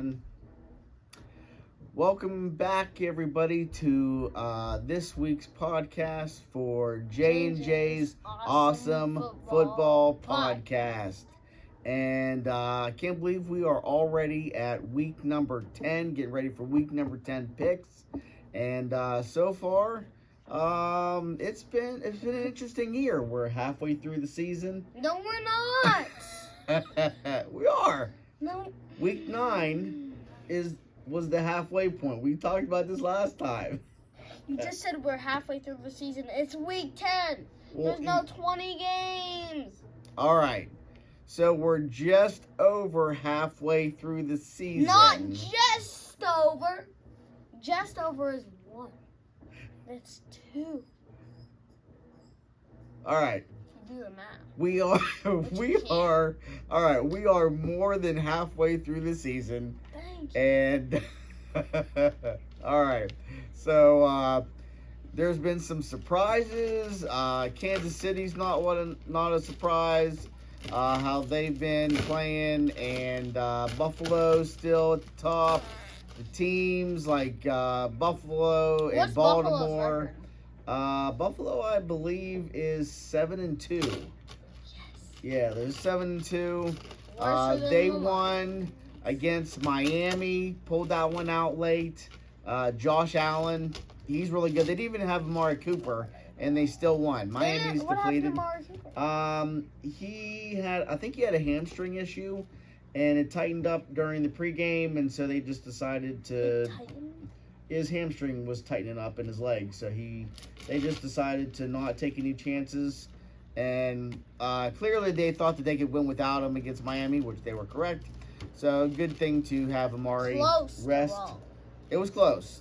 1. Welcome back, everybody, to this week's podcast for J&J's Awesome Football Podcast. And I can't believe we are already at week number 10, getting ready for week number 10 picks. And so far, it's been an interesting year. We're halfway through the season. No, we're not. We are. No. Week 9 was the halfway point. We talked about this last time. You just said we're halfway through the season. It's week 10. Well, There's no 20 games. All right. So we're just over halfway through the season. Not just over. Just over is 1. It's 2. All right. Do the math. We are more than halfway through the season. Thank you. And all right. So there's been some surprises. Kansas City's not a surprise. How they've been playing, and Buffalo's still at the top. The teams like Buffalo and What's Baltimore. Buffalo's record? Buffalo, I believe, is 7-2. Yes. Yeah, they're 7-2. Worse than They the won against Miami. Pulled that one out late. Josh Allen, he's really good. They didn't even have Amari Cooper, and they still won. Miami's What happened to depleted. Amari Cooper? I think he had a hamstring issue, and it tightened up during the pregame, and so they just decided to. His hamstring was tightening up in his leg, so they just decided to not take any chances, and clearly they thought that they could win without him against Miami, which they were correct. So good thing to have Amari rest. Close. It was close.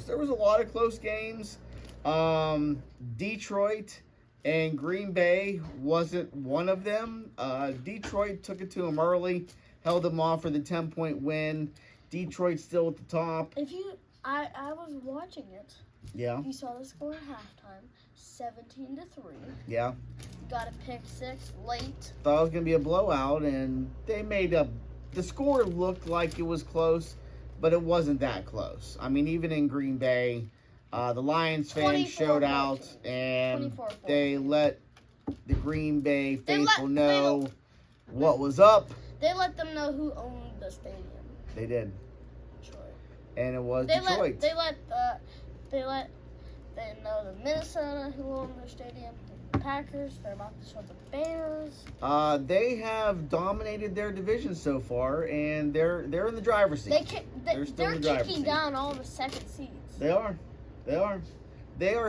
There was a lot of close games. Detroit and Green Bay wasn't one of them. Detroit took it to them early, held them off for the 10-point win. Detroit's still at the top. I was watching it. Yeah. You saw the score at halftime, 17-3. Yeah. Got a pick 6 late. Thought it was going to be a blowout, and they made up. The score looked like it was close, but it wasn't that close. I mean, even in Green Bay, the Lions fans showed out, and they let the Green Bay faithful know what was up. They let them know who owned the stadium. They did. Detroit. And it was Detroit. They let know the Minnesota who owned their stadium. The Packers, they're about to show the Bears. They have dominated their division so far, and they're in the driver's seat. They're kicking down all the second seeds. They are.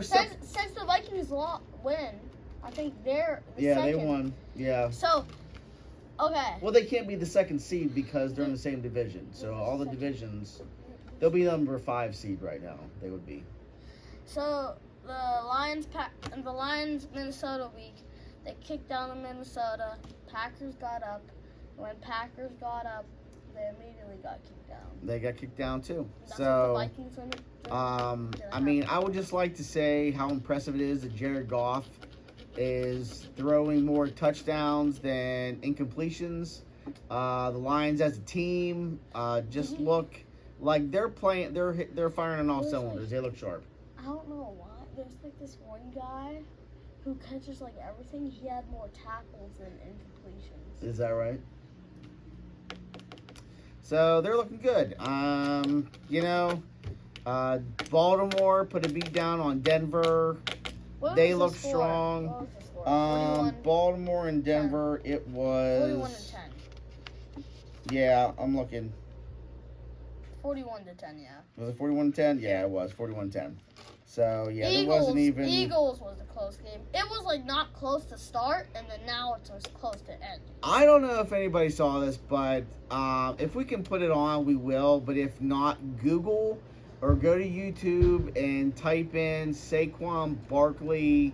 Since the Vikings win, I think they're the second. They won. Yeah. So, okay. Well, they can't be the second seed because they're in the same division. So all the divisions, they'll be number 5 seed right now. They would be. So the Lions Minnesota week, they kicked down the Minnesota. Packers got up. When Packers got up, they immediately got kicked down. They got kicked down too. That's so what the Vikings I would just like to say how impressive it is that Jared Goff is throwing more touchdowns than incompletions. The Lions as a team just look like they're playing. They're firing on all cylinders. They look sharp. I don't know why. There's like this one guy who catches like everything. He had more tackles than incompletions. Is that right? So they're looking good. Baltimore put a beat down on Denver. They look strong. What was the score? Baltimore and Denver, it was 41-10. Yeah, I'm looking. 41-10, yeah. Was it 41-10? Yeah, it was 41-10. So yeah, Eagles, there wasn't even. Eagles was a close game. It was like not close to start, and then now it's close to end. I don't know if anybody saw this, but if we can put it on, we will. But if not, Google or go to YouTube and type in Saquon Barkley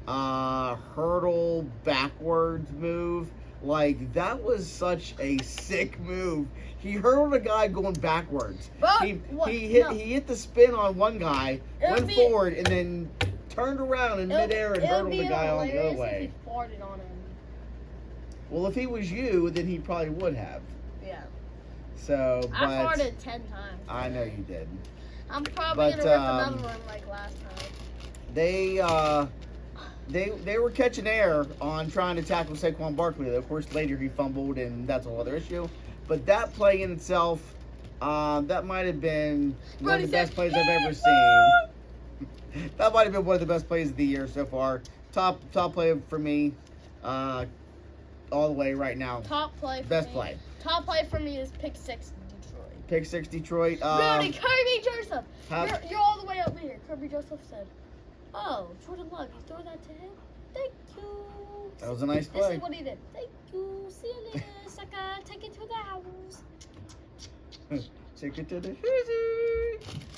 hurdle backwards move. Like, that was such a sick move. He hurdled a guy going backwards. He hit the spin on one guy, went forward, and then turned around in midair and hurdled the guy on the other way. If he farted on him. Well, if he was you, then he probably would have. Yeah. So, but I farted 10 times. I know you did. I'm probably But, gonna rip another one like last time. They were catching air on trying to tackle Saquon Barkley. Of course, later he fumbled, and that's a whole other issue. But that play in itself, that might have been one of the best plays I've ever seen. That might have been one of the best plays of the year so far. Top play for me, all the way right now. Top play. Best play. Top play for me is pick 6 Detroit. Pick 6 Detroit. Kirby Joseph. You're all the way up here. Kirby Joseph said, "Oh, Jordan Love, you throw that to him? Thank you." That was a nice play. This is what he did. Thank you. See you later, sucker. Take it to the house. Take it to the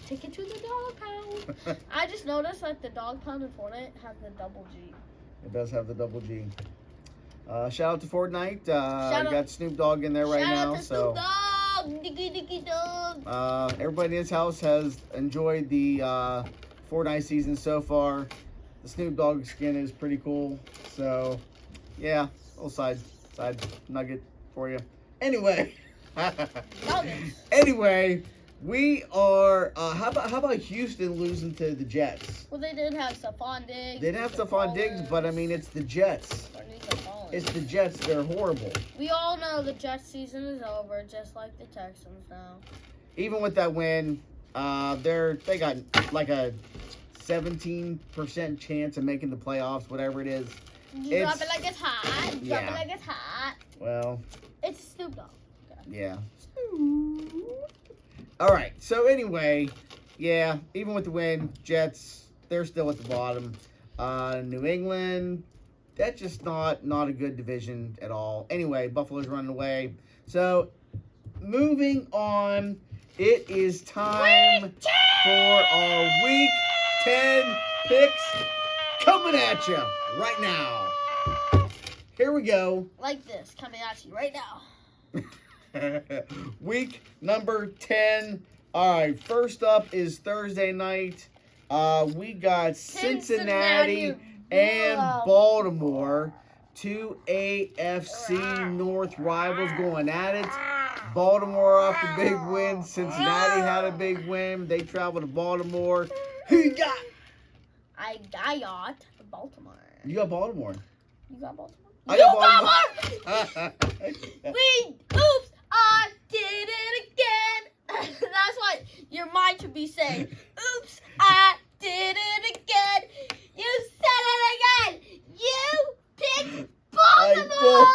Take it to the dog pound. I just noticed that the dog pound in Fortnite has the double G. It does have the double G. Shout out to Fortnite. Got Snoop Dogg in there right now. Shout out to Snoop Dogg. Diggy dog. Everybody in this house has enjoyed the Fortnite season so far. The Snoop Dogg skin is pretty cool. So, yeah, little side nugget for you. Anyway. Anyway, we are. How about Houston losing to the Jets? Well, they did have Stephon Diggs. They did have Stephon Diggs, but I mean, it's the Jets. It's the Jets. They're horrible. We all know the Jets season is over, just like the Texans now. Even with that win, they got like a 17% chance of making the playoffs, whatever it is. Drop it like it's hot. Yeah. Drop it like it's hot. Well, it's Snoop Dogg. Yeah. All right. So anyway, yeah. Even with the win, Jets, they're still at the bottom. New England, that's just not a good division at all. Anyway, Buffalo's running away. So moving on, it is time for our Week 10 picks coming at you right now. Here we go. Like this, coming at you right now. Week number 10. All right, first up is Thursday night. We got Cincinnati and Baltimore, two AFC North rivals going at it. Baltimore off the big win. Cincinnati had a big win. They traveled to Baltimore. Who you got? I got Baltimore. You got Baltimore. You got Baltimore? I got Baltimore. Oops, I did it again. That's what your mind should be saying. Oops, I did it again. You said it again. You picked Baltimore.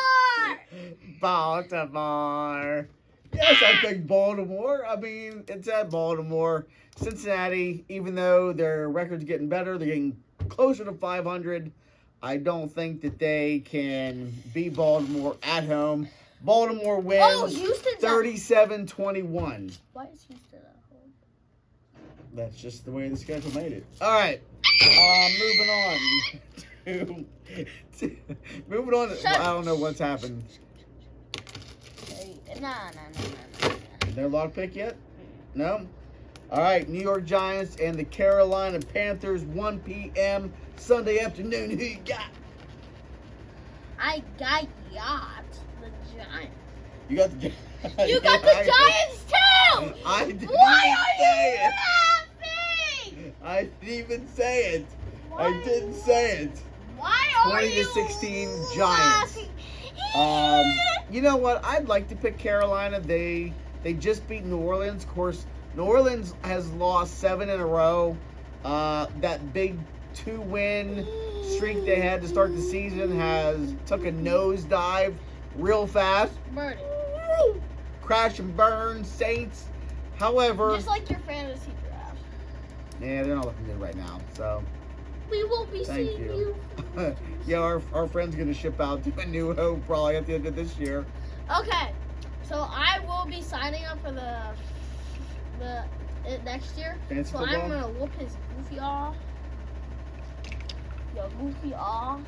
Baltimore. Yes, I picked Baltimore. I mean, it's at Baltimore. Cincinnati, even though their record's getting better, they're getting closer to 500. I don't think that they can beat Baltimore at home. Baltimore wins 37-21. Why is Houston at home? That's just the way the schedule made it. All right. Moving on. I don't know what's happened. Nah. Their lock pick yet? No? All right. New York Giants and the Carolina Panthers, 1 p.m. Sunday afternoon. Who you got? I got the Giants. You got the Giants. You got the Giants too! I didn't Why even are say you it. laughing? I didn't even say it. I didn't say it. Why are you 20-16 Giants. You know what? I'd like to pick Carolina. They just beat New Orleans. Of course, New Orleans has lost 7 in a row. That big 2-win streak they had to start the season has took a nosedive real fast. Burn it. Crash and burn, Saints. However, just like your fantasy draft. Yeah, they're not looking good right now. So we won't be seeing you. Yeah, our friend's gonna ship out to a new home probably at the end of this year. Okay, so I will be signing up for the next year. Fantasy so football? I'm gonna whoop his goofy off. Yo, goofy off.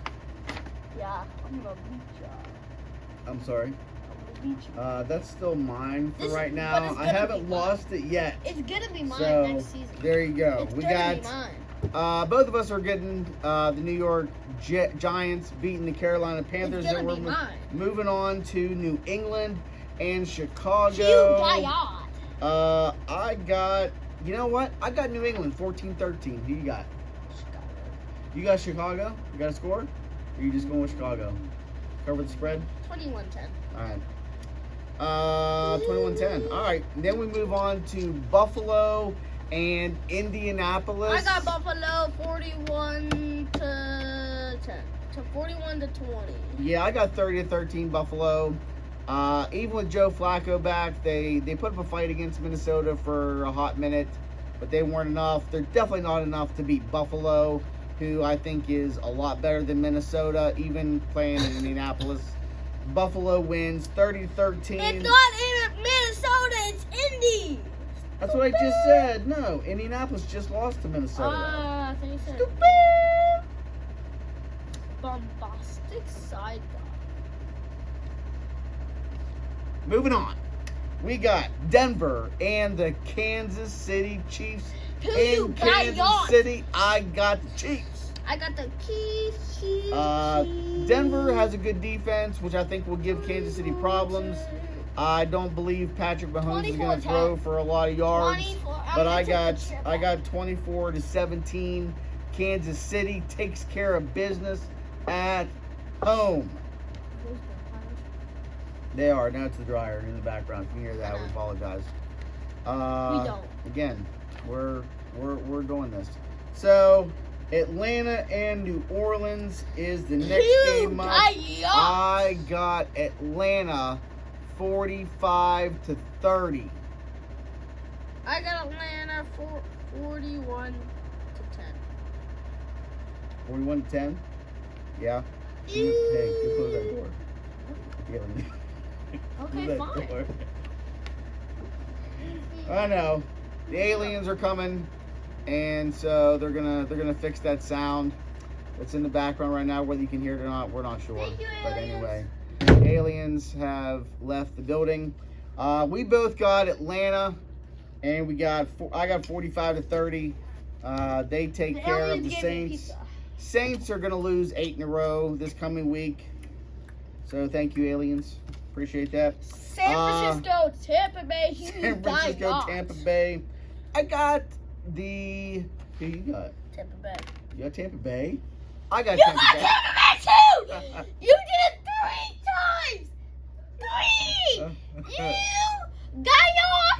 Yeah, I'm gonna beat ya. I'm sorry. Beat you. That's still mine for right now. I haven't lost it yet. It's gonna be mine So next season. there you go. It's We gonna be got mine. both of us are getting the New York Giants beating the Carolina Panthers. It's gonna and we're be mine. moving on to New England and Chicago. You got. I got, you know what? I got New England 14-13. Who you got? Chicago. You got Chicago? You got a score? Or are you just going with Chicago? Cover the spread? 21-10. All right. 21-10. All right. Then we move on to Buffalo and Indianapolis. I got Buffalo 41-10. To 41-20. Yeah, I got 30-13 Buffalo. Even with Joe Flacco back, they put up a fight against Minnesota for a hot minute, but they weren't enough. They're definitely not enough to beat Buffalo, who I think is a lot better than Minnesota, even playing in Indianapolis. Buffalo wins 30-13. It's not in Minnesota, it's Indy. That's what I just said. No, Indianapolis just lost to Minnesota. I think you said Stupid. bombastic side guy. Moving on. We got Denver and the Kansas City Chiefs. Who in you got, Kansas y'all? City, I got the Chiefs. I got the Chiefs. Denver has a good defense, which I think will give Kansas City problems. I don't believe Patrick Mahomes is going to throw for a lot of yards, but I got 24-17. Kansas City takes care of business at home. They are. Now it's the dryer in the background. If you hear that, we apologize. We don't. Again, we're doing this. So Atlanta and New Orleans is the next game up. I got Atlanta 45-30. I got Atlanta 41-10. 41-10? Yeah. Hey, you close that door. Okay, fine. I know. The aliens are coming, and so they're gonna fix that sound that's in the background right now. Whether you can hear it or not, we're not sure. Thank you, But aliens. anyway, aliens have left the building. We both got Atlanta, and I got 45-30. They take care of the Saints. Saints are gonna lose 8 in a row this coming week. So thank you, aliens. Appreciate that. San Francisco, Tampa Bay. San Francisco, Tampa Bay. I got the. Who you got? Tampa Bay. You got Tampa Bay? I got You Tampa got Bay. Tampa Bay too! You did it 3 times! 3! You got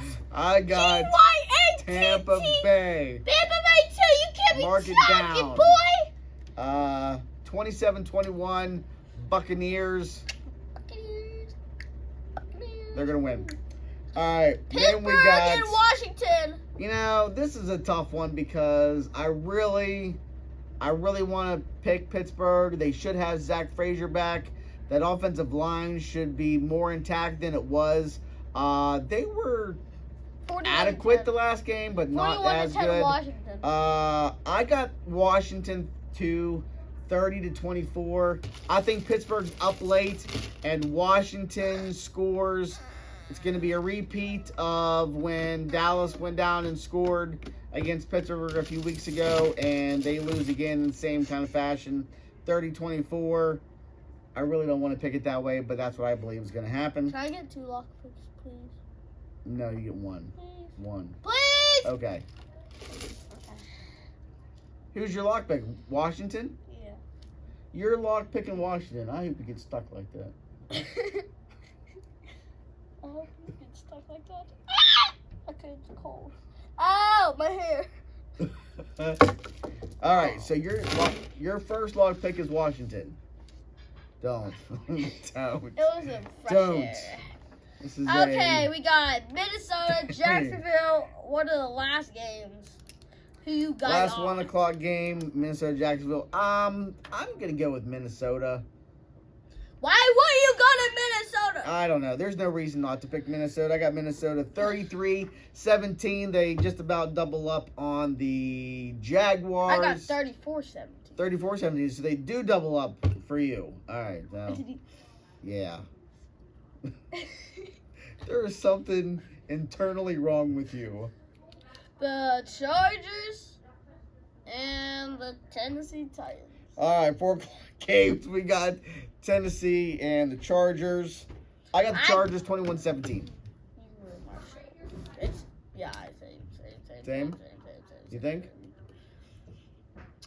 yours! I got T-Y-A-T-T. Tampa Bay. Tampa Bay too! You can't be Mark it talking, down. boy! 27-21, Buccaneers. They're going to win. All right. Then we Pittsburgh got. and Washington. You know, this is a tough one because I really want to pick Pittsburgh. They should have Zach Frazier back. That offensive line should be more intact than it was. They were adequate the last game, but not as good. Washington. I got Washington 30-24. I think Pittsburgh's up late and Washington scores. It's going to be a repeat of when Dallas went down and scored against Pittsburgh a few weeks ago, and they lose again in the same kind of fashion, 30-24. I really don't want to pick it that way, but that's what I believe is going to happen. Can I get 2 lock picks, please? No, you get 1. Please. 1. Please! Okay. Who's your lock pick? Washington? Yeah. You're lock picking Washington. I hope you get stuck like that. I hope you get stuck like that. Okay, it's cold. Ow, my hair. All right, so your first log pick is Washington. Don't. Don't. It was a fresh Don't. air. This is Okay, we got Minnesota, Jacksonville. One of the last games. Who you got? last 1 o'clock game, Minnesota, Jacksonville. I'm gonna go with Minnesota. Why would you go to Minnesota? I don't know. There's no reason not to pick Minnesota. I got Minnesota 33-17. They just about double up on the Jaguars. I got 34-17. 34-17. So they do double up for you. All right. Now, yeah. There is something internally wrong with you. The Chargers and the Tennessee Titans. All right, 4 o'clock games. We got Tennessee and the Chargers. I got the Chargers 21-17. It's, yeah, I think. Same. You think?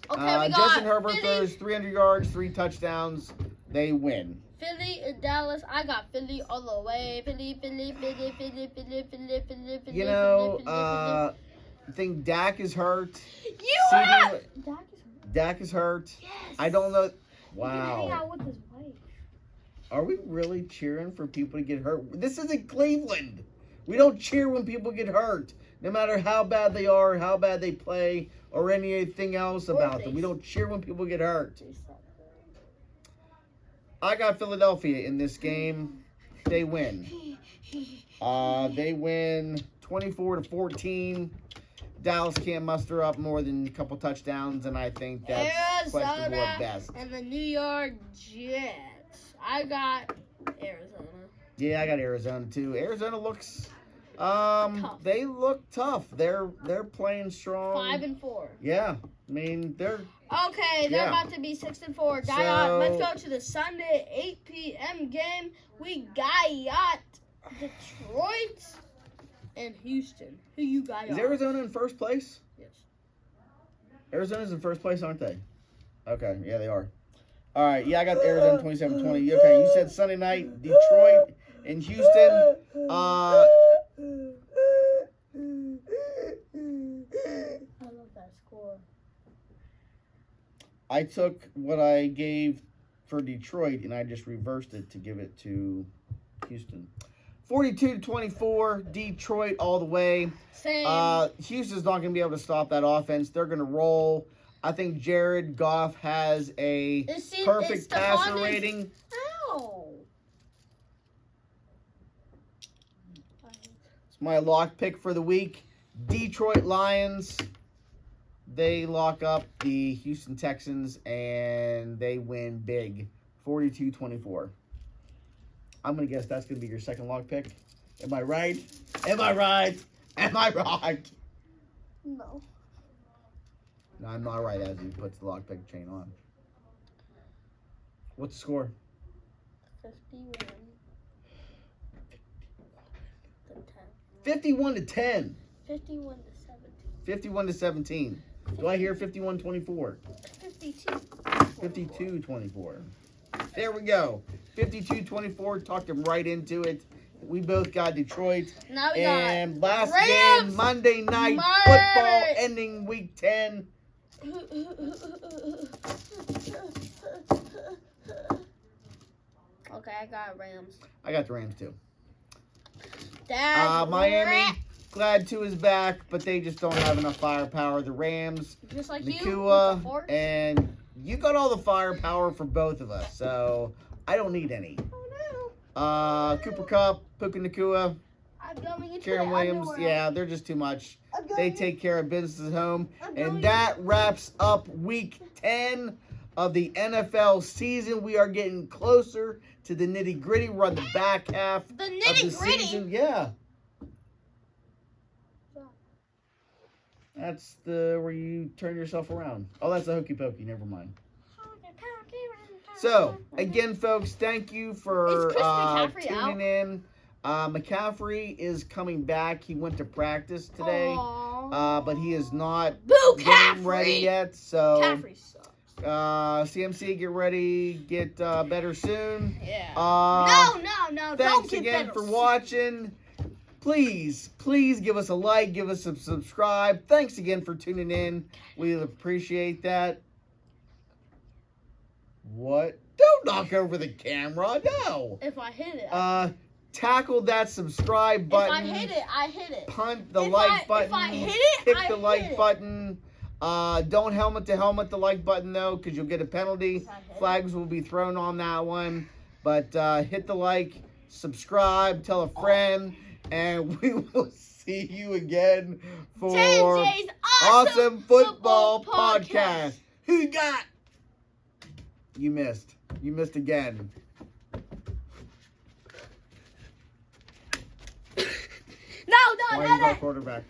Okay, we got Justin Herbert Philly, throws 300 yards, 3 touchdowns. They win. Philly and Dallas. I got Philly all the way. Philly. You know, I think Dak is hurt. Dak is hurt. Yes. I don't know. He can hang Wow. out with his wife. Are we really cheering for people to get hurt? This isn't Cleveland. We don't cheer when people get hurt. No matter how bad they are, how bad they play, or anything else about them. We don't cheer when people get hurt. I got Philadelphia in this game. They win. They win 24-14. Dallas can't muster up more than a couple touchdowns, and I think that's questionable at best. And the New York Jets. I got Arizona. Yeah, I got Arizona too. Arizona looks tough. They look tough. They're playing strong. 5-4. Yeah. I mean, they're Okay, they're about to be 6-4. Let's go to the Sunday 8 p.m. game. We got Detroit and Houston. Who you got? Is Arizona in first place? Yes. Arizona's in first place, aren't they? Okay, yeah, they are. All right, yeah, I got Arizona 27-20. Okay, you said Sunday night, Detroit and Houston. I love that score. I took what I gave for Detroit and I just reversed it to give it to Houston. 42-24, Detroit all the way. Same. Houston's not going to be able to stop that offense. They're going to roll. I think Jared Goff has a perfect passer rating. Ow. It's my lock pick for the week. Detroit Lions. They lock up the Houston Texans and they win big. 42-24. I'm going to guess that's going to be your second lock pick. Am I right? Am I right? Am I right? No. No, I'm not right as he puts the lock pick chain on. What's the score? 51 to 10. 51-10. 51 to 17. 51-17. Do I hear 51-24? 52. 52-24. There we go. 52-24. Talked him right into it. We both got Detroit. Now we and got last Rams. game, Monday Night Football, ending Week 10. Okay, I got Rams. I got the Rams too. That's Miami, glad to is back, but they just don't have enough firepower. The Rams, just like Nakua, and you got all the firepower for both of us, so I don't need any. Oh, no. Cooper Kupp, Puka Nakua, Karen Williams, yeah, they're just too much. They take care of business at home. And that wraps up Week 10 of the NFL season. We are getting closer to the nitty-gritty. We're on the back half of the season. Yeah. That's where you turn yourself around. Oh, that's a hokey pokey. Never mind. So, again, folks, thank you for tuning in. McCaffrey is coming back. He went to practice today, but he is not game ready yet. So, CMC, get ready, get better soon. Yeah. No. Thanks again for watching. Please give us a like, give us a subscribe. Thanks again for tuning in. We appreciate that. What? Don't knock over the camera. No. If I hit it. Tackle that subscribe button. If I hit it. Punt the like button. If I hit it, hit the like button. Don't helmet to helmet the like button though, because you'll get a penalty. Flags will be thrown on that one. But hit the like, subscribe, tell a friend, and we will see you again for JJ's Awesome Football Podcast. Who you got? You missed. You missed again. No. Why are you our quarterback?